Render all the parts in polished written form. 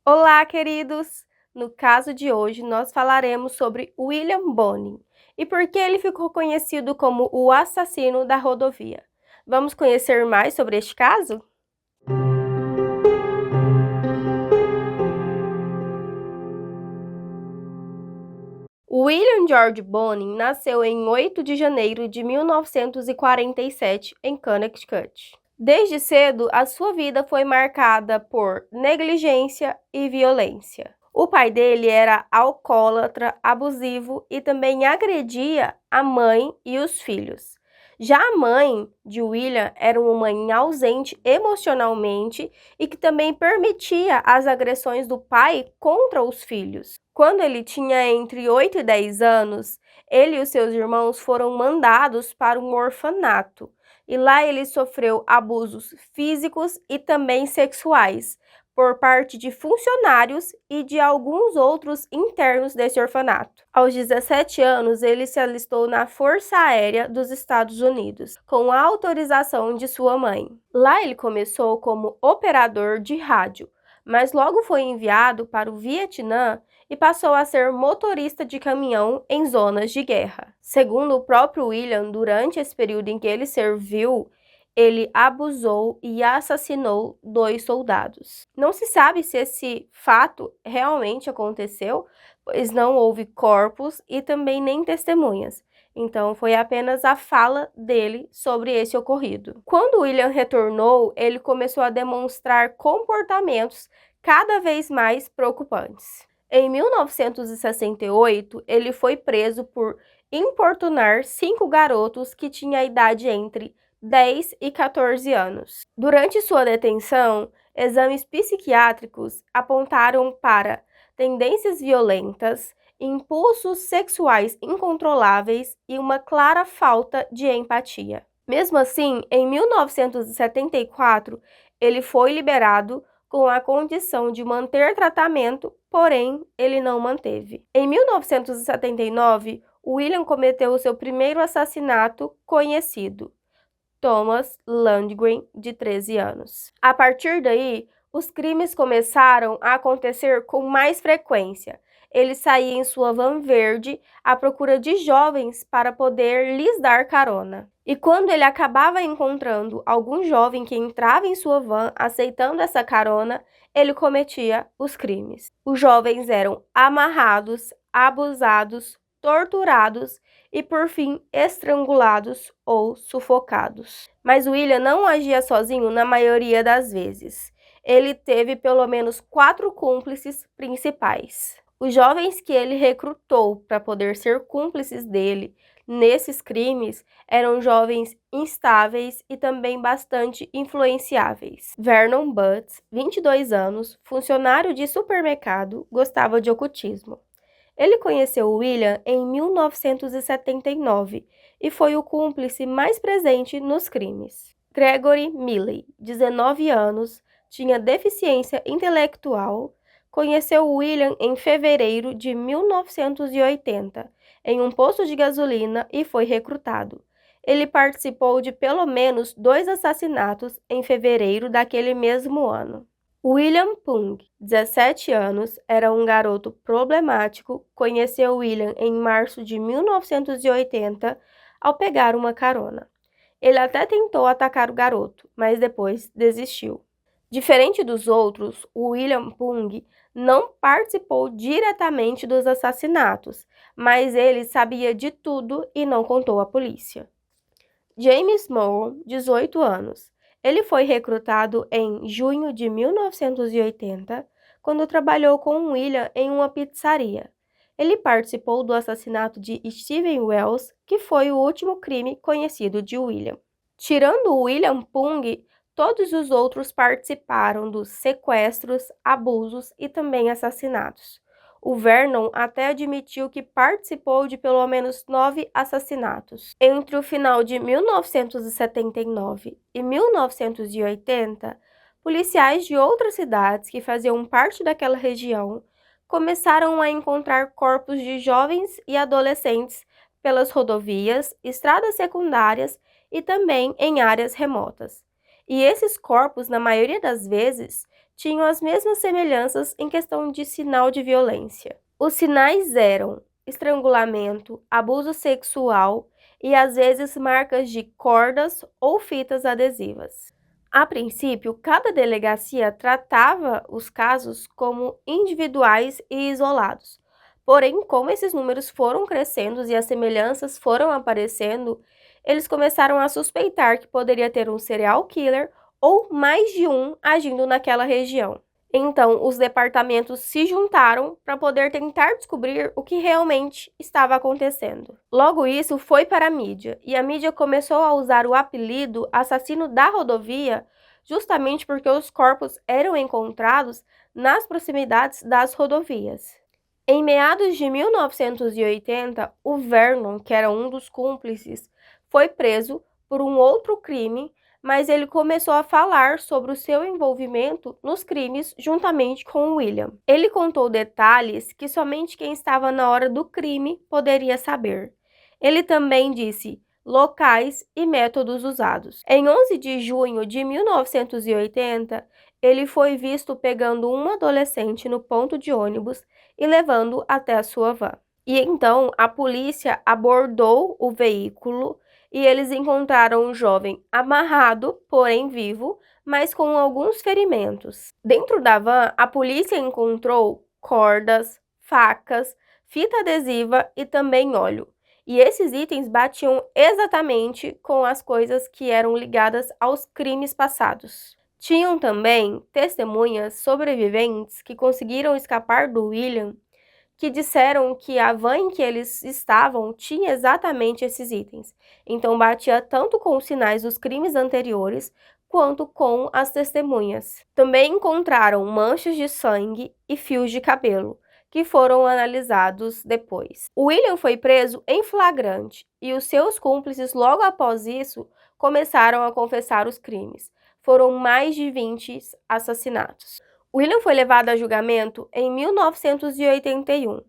Olá, queridos! No caso de hoje, nós falaremos sobre William Bonin e por que ele ficou conhecido como o assassino da rodovia. Vamos conhecer mais sobre este caso? William George Bonin nasceu em 8 de janeiro de 1947 em Connecticut. Desde cedo, a sua vida foi marcada por negligência e violência. O pai dele era alcoólatra, abusivo e também agredia a mãe e os filhos. Já a mãe de William era uma mãe ausente emocionalmente e que também permitia as agressões do pai contra os filhos. Quando ele tinha entre 8 e 10 anos, ele e os seus irmãos foram mandados para um orfanato e lá ele sofreu abusos físicos e também sexuais por parte de funcionários e de alguns outros internos desse orfanato. Aos 17 anos, ele se alistou na Força Aérea dos Estados Unidos, com a autorização de sua mãe. Lá ele começou como operador de rádio, mas logo foi enviado para o Vietnã e passou a ser motorista de caminhão em zonas de guerra. Segundo o próprio William, durante esse período em que ele serviu, ele abusou e assassinou 2 soldados. Não se sabe se esse fato realmente aconteceu, pois não houve corpos e também nem testemunhas. Então, foi apenas a fala dele sobre esse ocorrido. Quando William retornou, ele começou a demonstrar comportamentos cada vez mais preocupantes. Em 1968, ele foi preso por importunar 5 garotos que tinham a idade entre 10 e 14 anos. Durante sua detenção, exames psiquiátricos apontaram para tendências violentas, impulsos sexuais incontroláveis e uma clara falta de empatia. Mesmo assim, em 1974, ele foi liberado com a condição de manter tratamento, porém, ele não manteve. Em 1979, William cometeu o seu primeiro assassinato conhecido. Thomas Landgren, de 13 anos. A partir daí, os crimes começaram a acontecer com mais frequência. Ele saía em sua van verde à procura de jovens para poder lhes dar carona. E quando ele acabava encontrando algum jovem que entrava em sua van aceitando essa carona, ele cometia os crimes. Os jovens eram amarrados, abusados, torturados e, por fim, estrangulados ou sufocados. Mas William não agia sozinho na maioria das vezes. Ele teve pelo menos 4 cúmplices principais. Os jovens que ele recrutou para poder ser cúmplices dele nesses crimes eram jovens instáveis e também bastante influenciáveis. Vernon Butts, 22 anos, funcionário de supermercado, gostava de ocultismo. Ele conheceu William em 1979 e foi o cúmplice mais presente nos crimes. Gregory Milley, 19 anos, tinha deficiência intelectual, conheceu William em fevereiro de 1980 em um posto de gasolina e foi recrutado. Ele participou de pelo menos 2 assassinatos em fevereiro daquele mesmo ano. William Pung, 17 anos, era um garoto problemático, conheceu William em março de 1980 ao pegar uma carona. Ele até tentou atacar o garoto, mas depois desistiu. Diferente dos outros, William Pung não participou diretamente dos assassinatos, mas ele sabia de tudo e não contou à polícia. James Morrow, 18 anos. Ele foi recrutado em junho de 1980, quando trabalhou com William em uma pizzaria. Ele participou do assassinato de Steven Wells, que foi o último crime conhecido de William. Tirando William Pung, todos os outros participaram dos sequestros, abusos e também assassinatos. O Vernon até admitiu que participou de pelo menos 9 assassinatos. Entre o final de 1979 e 1980, policiais de outras cidades que faziam parte daquela região começaram a encontrar corpos de jovens e adolescentes pelas rodovias, estradas secundárias e também em áreas remotas. E esses corpos, na maioria das vezes, tinham as mesmas semelhanças em questão de sinal de violência. Os sinais eram estrangulamento, abuso sexual e às vezes marcas de cordas ou fitas adesivas. A princípio, cada delegacia tratava os casos como individuais e isolados. Porém, como esses números foram crescendo e as semelhanças foram aparecendo, eles começaram a suspeitar que poderia ter um serial killer ou mais de um agindo naquela região. Então, os departamentos se juntaram para poder tentar descobrir o que realmente estava acontecendo. Logo, isso foi para a mídia, e a mídia começou a usar o apelido assassino da rodovia justamente porque os corpos eram encontrados nas proximidades das rodovias. Em meados de 1980, o Vernon, que era um dos cúmplices, foi preso por um outro crime, mas ele começou a falar sobre o seu envolvimento nos crimes juntamente com o William. Ele contou detalhes que somente quem estava na hora do crime poderia saber. Ele também disse locais e métodos usados. Em 11 de junho de 1980, ele foi visto pegando um adolescente no ponto de ônibus e levando até a sua van. E então a polícia abordou o veículo e eles encontraram o jovem amarrado, porém vivo, mas com alguns ferimentos. Dentro da van, a polícia encontrou cordas, facas, fita adesiva e também óleo. E esses itens batiam exatamente com as coisas que eram ligadas aos crimes passados. Tinham também testemunhas sobreviventes que conseguiram escapar do William, que disseram que a van em que eles estavam tinha exatamente esses itens. Então batia tanto com os sinais dos crimes anteriores quanto com as testemunhas. Também encontraram manchas de sangue e fios de cabelo, que foram analisados depois. O William foi preso em flagrante e os seus cúmplices logo após isso começaram a confessar os crimes. Foram mais de 20 assassinatos. William foi levado a julgamento em 1981.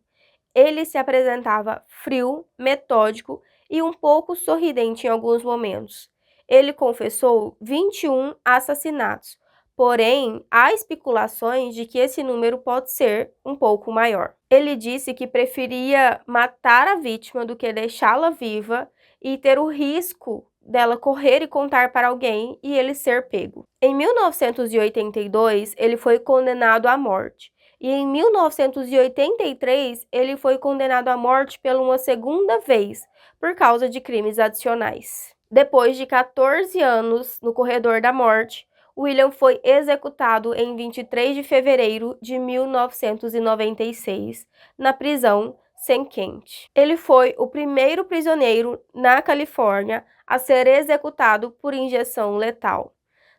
Ele se apresentava frio, metódico e um pouco sorridente em alguns momentos. Ele confessou 21 assassinatos, porém, há especulações de que esse número pode ser um pouco maior. Ele disse que preferia matar a vítima do que deixá-la viva e ter o risco dela correr e contar para alguém e ele ser pego. Em 1982, ele foi condenado à morte. E em 1983, ele foi condenado à morte pela uma segunda vez, por causa de crimes adicionais. Depois de 14 anos no corredor da morte, William foi executado em 23 de fevereiro de 1996, na prisão San Quentin. Ele foi o primeiro prisioneiro na Califórnia a ser executado por injeção letal.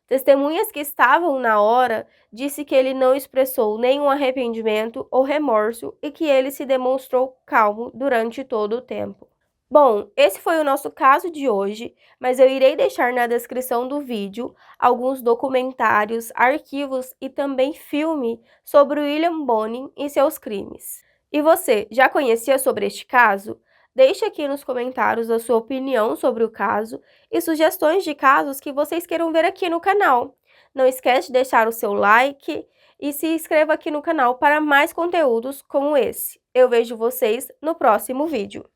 Testemunhas que estavam na hora disse que ele não expressou nenhum arrependimento ou remorso e que ele se demonstrou calmo durante todo o tempo. Bom, esse foi o nosso caso de hoje, mas eu irei deixar na descrição do vídeo alguns documentários, arquivos e também filme sobre William Bonin e seus crimes. E você, já conhecia sobre este caso? Deixe aqui nos comentários a sua opinião sobre o caso e sugestões de casos que vocês queiram ver aqui no canal. Não esquece de deixar o seu like e se inscreva aqui no canal para mais conteúdos como esse. Eu vejo vocês no próximo vídeo.